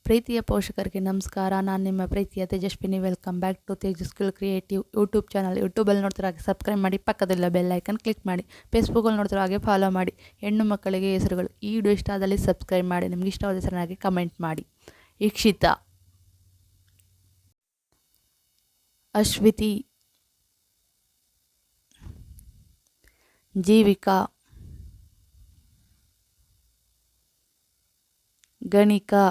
ಪ್ರೀತಿಯ ಪೋಷಕರಿಗೆ ನಮಸ್ಕಾರ. ನಾನು ನಿಮ್ಮ ಪ್ರೀತಿಯ ತೇಜಸ್ವಿನಿ. ವೆಲ್ಕಮ್ ಬ್ಯಾಕ್ ಟು ತೇಜಸ್ವಿಲ್ ಕ್ರಿಯೇಟಿವ್ ಯೂಟ್ಯೂಬ್ ಚಾನಲ್. ಯೂಟ್ಯೂಬಲ್ಲಿ ನೋಡ್ತಿರೋ ಹಾಗೆ ಸಬ್ಸ್ಕ್ರೈಬ್ ಮಾಡಿ, ಪಕ್ಕದಲ್ಲ ಬೆಲ್ ಐಕನ್ ಕ್ಲಿಕ್ ಮಾಡಿ. ಫೇಸ್ಬುಕ್ಕಲ್ಲಿ ನೋಡ್ತಿರೋ ಹಾಗೆ ಫಾಲೋ ಮಾಡಿ. ಹೆಣ್ಣು ಮಕ್ಕಳಿಗೆ ಹೆಸರುಗಳು. ಈ ವಿಡಿಯೋ ಇಷ್ಟ ಆದಲ್ಲಿ ಸಬ್ಸ್ಕ್ರೈಬ್ ಮಾಡಿ. ನಿಮ್ಗೆ ಇಷ್ಟವಾದ ಹೆಸರನ್ನಾಗಿ ಕಮೆಂಟ್ ಮಾಡಿ. ಇಕ್ಷಿತಾ, ಅಶ್ವಿತಿ, ಜೀವಿಕಾ, ಗಣಿಕಾ,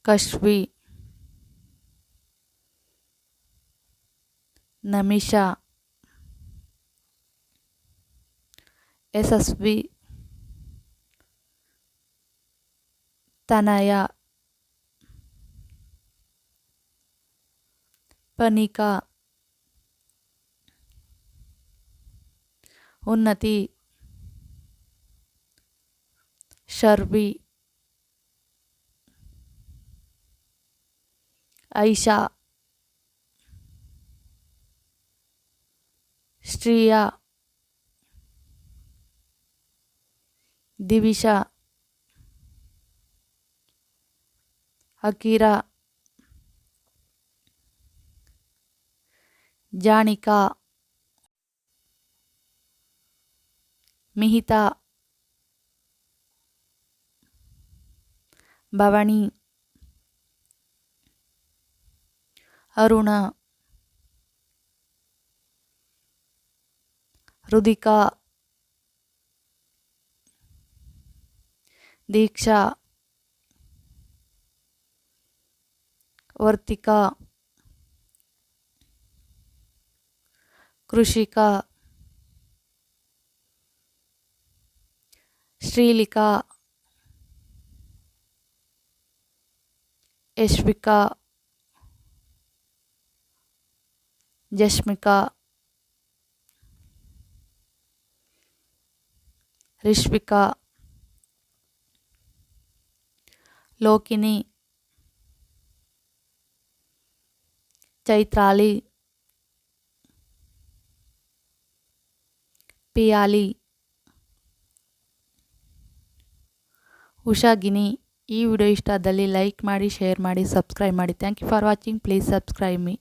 ಕಶ್ವಿ, ನಮಿಷಾ, ಯಶಸ್ವಿ, ತನಯ, ಪನಿಕಾ, ಉನ್ನತಿ, ಶರ್ವಿ, ಐಷಾ, ಶ್ರೀಯಾ, ದಿವಿಷಾ, ಅಕೀರಾ, ಜಾಣಿಕಾ, ಮಿಹಿತಾ, ಭವಣಿ, ಅರುಣ, ರುದಿಕಾ, ದೀಕ್ಷಾ, ವರ್ತಿಕಾ, ಕೃಷಿಕಾ, ಶ್ರೀಲಿಕಾ, ಯಶ್ವಿಕಾ, ಜಶ್ಮಿಕಾ, ರಿಶ್ವಿಕಾ, ಲೋಕಿನಿ, ಚೈತ್ರಾಲಿ, ಪಿಯಾಲಿ, ಉಷಾಗಿನಿ. ಈ ವಿಡಿಯೋ ಇಷ್ಟ ಆದಲ್ಲಿ ಲೈಕ್ ಮಾಡಿ, ಶೇರ್ ಮಾಡಿ, ಸಬ್ಸ್ಕ್ರೈಬ್ ಮಾಡಿ. Thank you for watching. Please subscribe me.